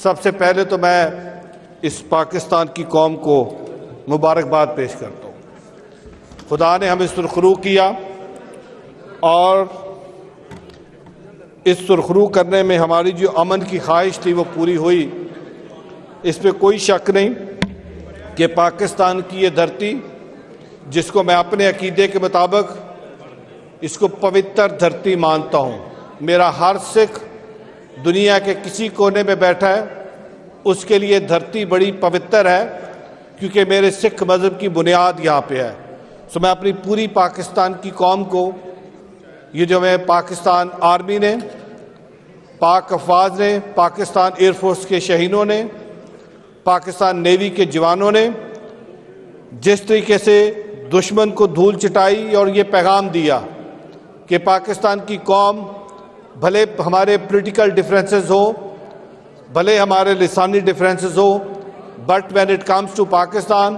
सबसे पहले तो मैं इस पाकिस्तान की कौम को मुबारकबाद पेश करता हूँ। खुदा ने हमें सुरखरू किया और इस सुरखरू करने में हमारी जो अमन की ख्वाहिश थी वो पूरी हुई। इस पे कोई शक नहीं कि पाकिस्तान की ये धरती, जिसको मैं अपने अकीदे के मुताबिक इसको पवित्र धरती मानता हूँ, मेरा हर सिख दुनिया के किसी कोने में बैठा है उसके लिए धरती बड़ी पवित्र है, क्योंकि मेरे सिख मज़हब की बुनियाद यहाँ पे है। सो मैं अपनी पूरी पाकिस्तान की कौम को, ये जो मैं पाकिस्तान आर्मी ने, पाक अफवाज ने, पाकिस्तान एयरफोर्स के शहीदों ने, पाकिस्तान नेवी के जवानों ने जिस तरीके से दुश्मन को धूल चटाई और ये पैगाम दिया कि पाकिस्तान की कौम, भले हमारे पॉलिटिकल डिफरेंसेस हो, भले हमारे लिसानी डिफरेंसेस हो, but when it comes to Pakistan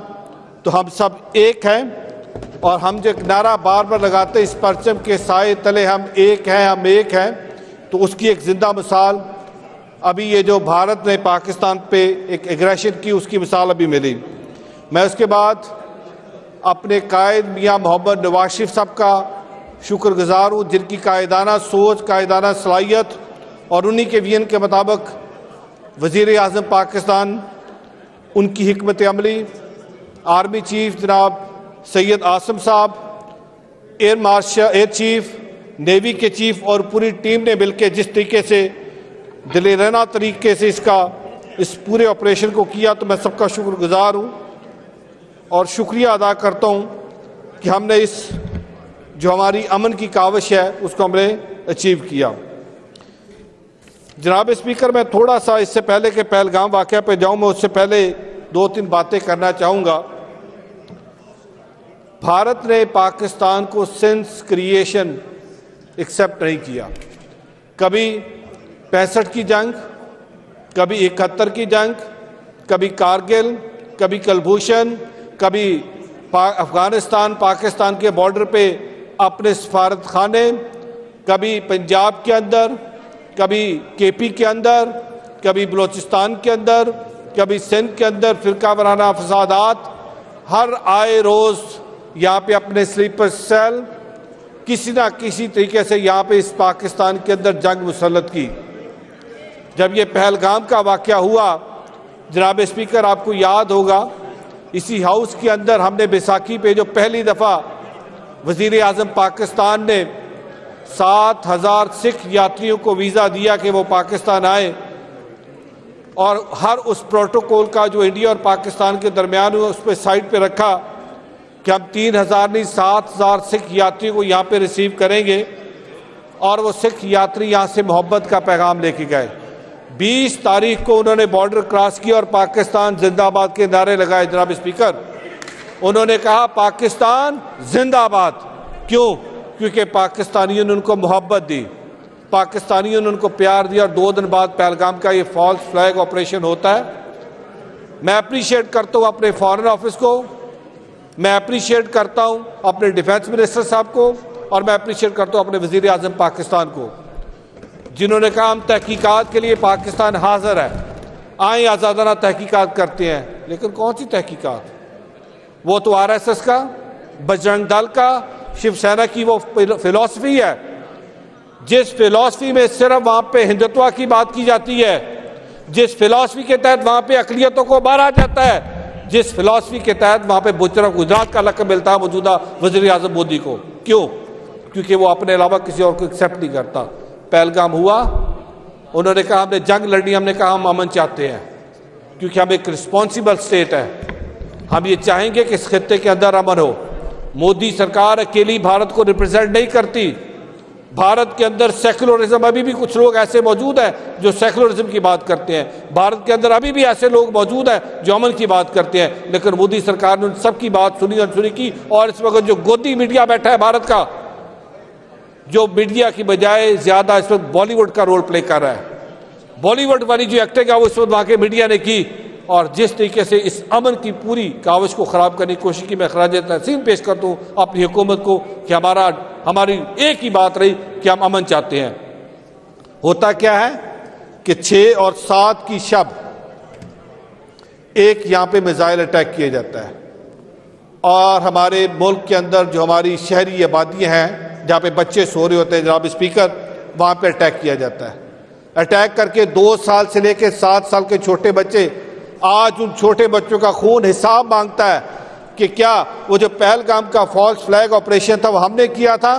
तो हम सब एक हैं। और हम जो नारा बार बार लगाते इस परचम के साए तले हम एक हैं, हम एक हैं, तो उसकी एक जिंदा मिसाल अभी ये जो भारत ने पाकिस्तान पे एक एग्रेशन की, उसकी मिसाल अभी मिली। मैं उसके बाद अपने कायद मियाँ मोहम्मद नवाज शरीफ साहब का शुक्रगुजार हूँ, जिनकी कायदाना सोच, कायदाना सलाहियत और उन्हीं के विजन के मुताबिक वज़ीर आज़म पाकिस्तान, उनकी हिकमत अमली, आर्मी चीफ जनाब सैयद आसिम साहब, air marshal, air chief, navy के चीफ और पूरी टीम ने मिलकर जिस तरीके से दिलेराना तरीके से इस पूरे ऑपरेशन को किया, तो मैं सबका शुक्रगुजार हूँ और शुक्रिया अदा करता हूँ कि हमने इस जो हमारी अमन की काविश है उसको हमने अचीव किया। जनाब स्पीकर, मैं थोड़ा सा इससे पहले के पहलगाम वाक़या पे जाऊँ, मैं उससे पहले दो तीन बातें करना चाहूँगा। भारत ने पाकिस्तान को सिंस क्रिएशन एक्सेप्ट नहीं किया। कभी 65 की जंग, कभी 71 की जंग, कभी कारगिल, कभी कुलभूषण, कभी अफगानिस्तान पाकिस्तान के बॉर्डर पे अपने सफारत खाने, कभी पंजाब के अंदर, कभी केपी के अंदर, कभी बलोचिस्तान के अंदर, कभी सिंध के अंदर फिरका वाराना फसादात, हर आए रोज़ यहाँ पे अपने स्लीपर सेल किसी ना किसी तरीके से यहाँ पे इस पाकिस्तान के अंदर जंग मुसल्लत की। जब ये पहलगाम का वाक़या हुआ, जनाब स्पीकर, आपको याद होगा इसी हाउस के अंदर हमने बैसाखी पे जो पहली दफ़ा वज़ीर आज़म पाकिस्तान ने 7,000 सिख यात्रियों को वीज़ा दिया कि वो पाकिस्तान आए, और हर उस प्रोटोकॉल का जो इंडिया और पाकिस्तान के दरमियान हुआ उस पर साइड पे रखा कि हम 3,000 नहीं 7,000 सिख यात्रियों को यहाँ पे रिसीव करेंगे। और वो सिख यात्री यहाँ से मोहब्बत का पैगाम लेके गए। 20 तारीख को उन्होंने बॉर्डर क्रॉस किया और पाकिस्तान जिंदाबाद के नारे लगाए। जनाब स्पीकर, उन्होंने कहा पाकिस्तान जिंदाबाद। क्यों? क्योंकि पाकिस्तानियों ने उनको मोहब्बत दी, पाकिस्तानियों ने उनको प्यार दिया। और 2 दिन बाद पहलगाम का ये फॉल्स फ्लैग ऑपरेशन होता है। मैं अप्रिशिएट करता हूँ अपने फॉरेन ऑफिस को, मैं अप्रिशिएट करता हूँ अपने डिफेंस मिनिस्टर साहब को, और मैं अप्रिशिएट करता हूँ अपने वज़ीर आज़म पाकिस्तान को, जिन्होंने कहा हम तहकीकात के लिए पाकिस्तान हाजिर है, आए आज़ादाना तहकीकात करते हैं। लेकिन कौन सी तहकीकात? वो तो RSS का, बजरंग दल का, शिवसेना की वो फिलॉसफी है, जिस फिलॉसफी में सिर्फ वहाँ पे हिंदुत्व की बात की जाती है, जिस फिलॉसफी के तहत वहाँ पे अक़लियतों को मारा जाता है, जिस फिलॉसफी के तहत वहाँ पे बुचरा गुजरात का लक़ब मिलता है मौजूदा वज़ीर आज़म मोदी को। क्यों? क्योंकि वो अपने अलावा किसी और को एक्सेप्ट नहीं करता। पहलगाम हुआ, उन्होंने कहा हमने जंग लड़नी, हमने कहा हम अमन चाहते हैं, क्योंकि हम एक रिस्पॉन्सिबल स्टेट है, हम ये चाहेंगे कि इस खित्ते के अंदर अमन हो। मोदी सरकार अकेली भारत को रिप्रेजेंट नहीं करती। भारत के अंदर सेकुलरिज्म, अभी भी कुछ लोग ऐसे मौजूद हैं जो सेकुलरिज्म की बात करते हैं। भारत के अंदर अभी भी ऐसे लोग मौजूद हैं जो अमन की बात करते हैं। लेकिन मोदी सरकार ने उन सबकी बात सुनी, अनसुनी की। और इस वक्त जो गोदी मीडिया बैठा है भारत का, जो मीडिया की बजाय ज्यादा इस वक्त बॉलीवुड का रोल प्ले कर रहा है, बॉलीवुड वाली जो एक्टिंग है वो इस वक्त वहाँ के मीडिया ने की, और जिस तरीके से इस अमन की पूरी काविश को ख़राब करने की कोशिश की, मैं खराज तहसीन पेश करता हूँ अपनी हुकूमत को कि हमारी एक ही बात रही कि हम अमन चाहते हैं। होता क्या है कि 6 और 7 की शब एक यहाँ पे मिसाइल अटैक किया जाता है और हमारे मुल्क के अंदर जो हमारी शहरी आबादियाँ हैं जहाँ पे बच्चे सो रहे होते हैं जनाब स्पीकर, वहाँ पे अटैक किया जाता है। अटैक करके 2 साल से लेकर 7 साल के छोटे बच्चे, आज उन छोटे बच्चों का खून हिसाब मांगता है कि क्या वो जो पहलगाम का फॉल्स फ्लैग ऑपरेशन था वो हमने किया था,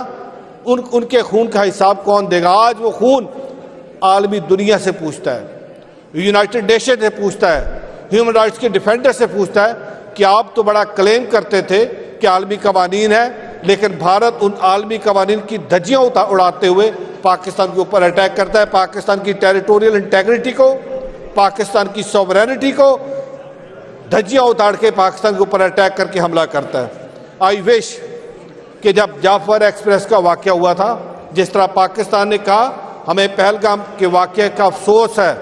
उनके खून का हिसाब कौन देगा? आज वो खून आलमी दुनिया से पूछता है, यूनाइटेड नेशन से पूछता है, ह्यूमन राइट्स के डिफेंडर से पूछता है कि आप तो बड़ा क्लेम करते थे कि आलमी कवानीन है, लेकिन भारत उन आलमी कवानीन की धज्जियां उड़ाते हुए पाकिस्तान के ऊपर अटैक करता है, पाकिस्तान की टेरिटोरियल इंटेग्रिटी को, पाकिस्तान की सॉवरेनिटी को धज्जियां उतार के पाकिस्तान के ऊपर अटैक करके हमला करता है। आई विश कि जब जाफर एक्सप्रेस का वाकया हुआ था, जिस तरह पाकिस्तान ने कहा हमें पहलगाम के वाकये का अफसोस है,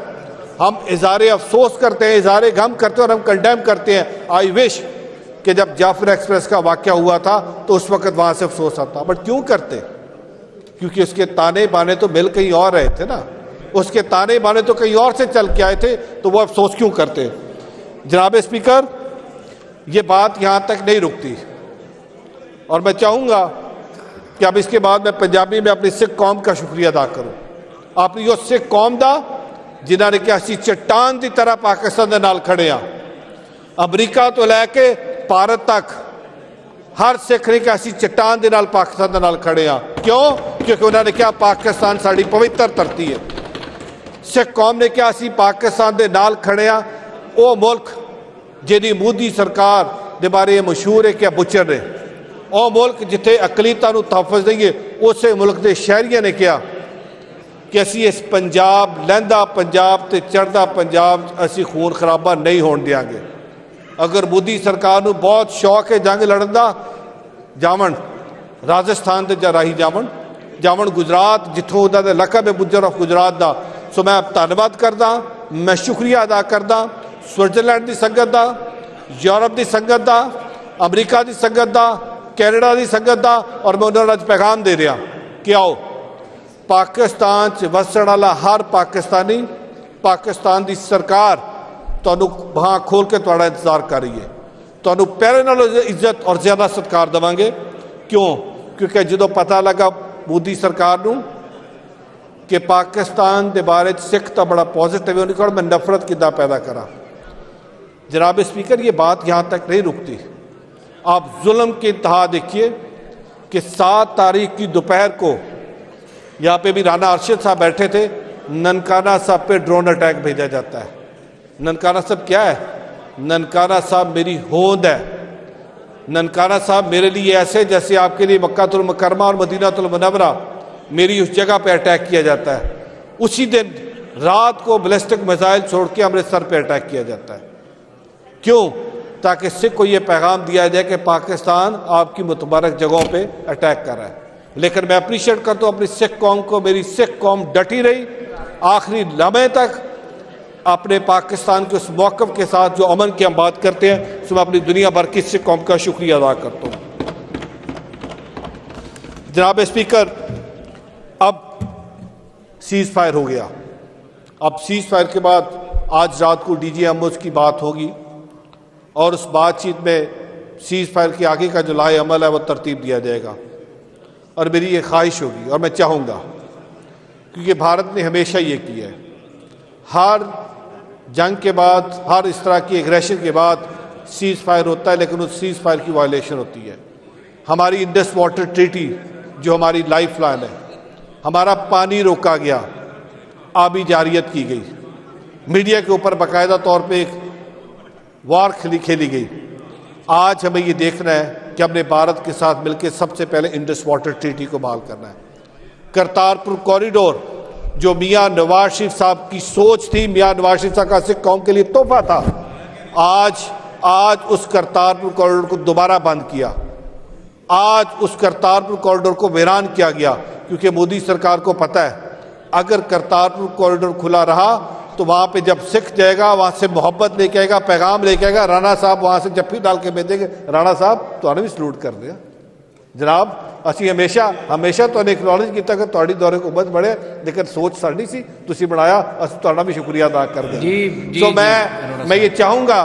हम इज़हारे अफसोस करते हैं, इज़हारे गम करते हैं और हम कंडेम करते हैं। आई विश कि जब जाफर एक्सप्रेस का वाकया हुआ था तो उस वक्त वहाँ से अफसोस आता, बट क्यों करते? क्योंकि उसके ताने बाने तो मिल कहीं और रहे थे ना, उसके ताने बाने तो कहीं और से चल के आए थे, तो वो अफसोस क्यों करते? जनाब स्पीकर, ये बात यहाँ तक नहीं रुकती और मैं चाहूँगा कि अब इसके बाद मैं पंजाबी में अपनी सिख कौम का शुक्रिया अदा करूँ, अपनी वो सिख कौम का जिन्होंने कि असी चट्टान की तरह पाकिस्तान के नाल खड़े हाँ। अमरीका तो लैके भारत तक हर सिख ने कि असी चट्टान के नाल पाकिस्तान के नाल खड़े हाँ। क्यों? क्योंकि उन्होंने कहा पाकिस्तान साड़ी पवित्र धरती है। सिख कौम ने कहा असी पाकिस्तान के नाल खड़े हाँ। वो मुल्क जिहदी मोदी सरकार के बारे मशहूर है कि बुचर ने, वो मुल्क जिथे अकलीता नूं तहफ़्फ़ुज़ देंगे, उस मुल्क के शहरियों ने कहा कि असी इस पंजाब, लहंदा पंजाब ते चढ़दा पंजाब असी खून खराबा नहीं होने देंगे। अगर मोदी सरकार नूं बहुत शौक है जंग लड़न दा, जावन राजस्थान ते राही जावन गुजरात, जिथों उहदा दा लकब है बुजर ऑफ गुजरात दा। सो मैं धन्नवाद करदा, मैं शुक्रिया अदा करदा स्विट्जरलैंड की संगत का, यूरोप की संगत का, अमरीका की संगत का, कैनेडा की संगत का, और मैं उन्होंने अज पैगाम दे रहा कि आओ पाकिस्तान च वसण वाला हर पाकिस्तानी, पाकिस्तान की सरकार तुहानू बांह खोल के तुहाड़ा इंतजार कर रही है, तुहानू पहले नालों इज्जत और ज्यादा सत्कार देवांगे। क्यों? क्योंकि जो पता लगा मोदी सरकार नूं कि पाकिस्तान के बारे सिख तो बड़ा पॉजिटिव है, उन्होंने मैं नफरत किदा पैदा करा। जनाब स्पीकर, ये बात यहाँ तक नहीं रुकती। आप जुल्म की इंतहा देखिए कि 7 तारीख की दोपहर को यहाँ पे भी राना अरशद साहब बैठे थे, ननकाना साहब पे ड्रोन अटैक भेजा जाता है। ननकाना साहब क्या है? ननकाना साहब मेरी होंद है। ननकाना साहब मेरे लिए ऐसे जैसे आपके लिए मक्कातुल मुकर्रमा और मदीनातुल मुनव्वरा, मेरी उस जगह पे अटैक किया जाता है। उसी दिन रात को बैलिस्टिक मिसाइल छोड़ के अमृतसर पे अटैक किया जाता है। क्यों? ताकि सिख को ये पैगाम दिया जाए कि पाकिस्तान आपकी मुतबारक जगहों पे अटैक कर रहा है। लेकिन मैं अप्रिशिएट करता हूँ अपनी सिख कौम को, मेरी सिख कौम डटी रही आखिरी लम्हे तक अपने पाकिस्तान के उस मौक़िफ़ के साथ जो अमन की हम बात करते हैं। सो मैं अपनी दुनिया भर की सिख कौम का शुक्रिया अदा करता हूँ। जनाब स्पीकर, अब सीज़ फायर हो गया। अब सीज़ फायर के बाद आज रात को DGMOs की बात होगी और उस बातचीत में सीज़ फायर के आगे का जो लाए अमल है वो तरतीब दिया जाएगा। और मेरी ये ख्वाहिश होगी और मैं चाहूँगा, क्योंकि भारत ने हमेशा ये किया है, हर जंग के बाद, हर इस तरह की एग्रेशन के बाद सीज़ फायर होता है, लेकिन उस सीज़ फायर की वायलेशन होती है। हमारी इंडस वाटर ट्रीटी जो हमारी लाइफ लाइन है, हमारा पानी रोका गया, आबी जारियत की गई, मीडिया के ऊपर बाकायदा तौर पे एक वार खेली गई। आज हमें ये देखना है कि हमने भारत के साथ मिलकर सबसे पहले इंडस वाटर ट्रीटी को बहाल करना है। करतारपुर कॉरिडोर जो मियाँ नवाज शरीफ साहब की सोच थी, मियाँ नवाज शरीफ साहब का सिख कौम के लिए तोहफा था, आज उस करतारपुर कॉरिडोर को दोबारा बंद किया। आज उस करतारपुर कॉरिडोर को वीरान किया गया, क्योंकि मोदी सरकार को पता है अगर करतारपुर कॉरिडोर खुला रहा तो वहाँ पे जब सिख जाएगा, वहाँ से मोहब्बत लेके आएगा, पैगाम लेके आएगा, राणा साहब वहाँ से जफ्फी डाल के भेजेंगे, राणा साहब तो भी सलूट कर दिया। जनाब ਅਸੀਂ ਹਮੇਸ਼ਾ ਤੁਹਾਨੂੰ ਐਕਨੋਲੇਜ ਕੀਤਾ ਕਿ ਤੁਹਾਡੀ ਦੌਰੇ ਹੁਕੂਮਤ ਬੜੇ लेकिन सोच साड़ी सी ਤੁਸੀਂ ਬਣਾਇਆ ਅਸੀਂ ਤੁਹਾਡਾ भी शुक्रिया अदा करते हैं। तो मैं ये चाहूँगा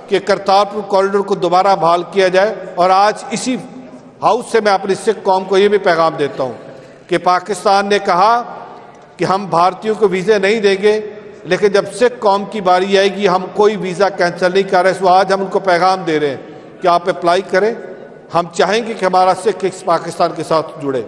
कि करतारपुर कॉरिडोर को दोबारा बहाल किया जाए और आज इसी हाउस से मैं अपनी सिख कौम को ये भी पैगाम देता हूँ कि पाकिस्तान ने कहा कि हम भारतीयों को वीज़े नहीं देंगे, लेकिन जब सिख कौम की बारी आएगी हम कोई वीज़ा कैंसिल नहीं कर रहे। सो आज हम उनको पैगाम दे रहे हैं कि आप अप्लाई करें। हम चाहेंगे कि हमारा सिख इस पाकिस्तान के साथ जुड़े।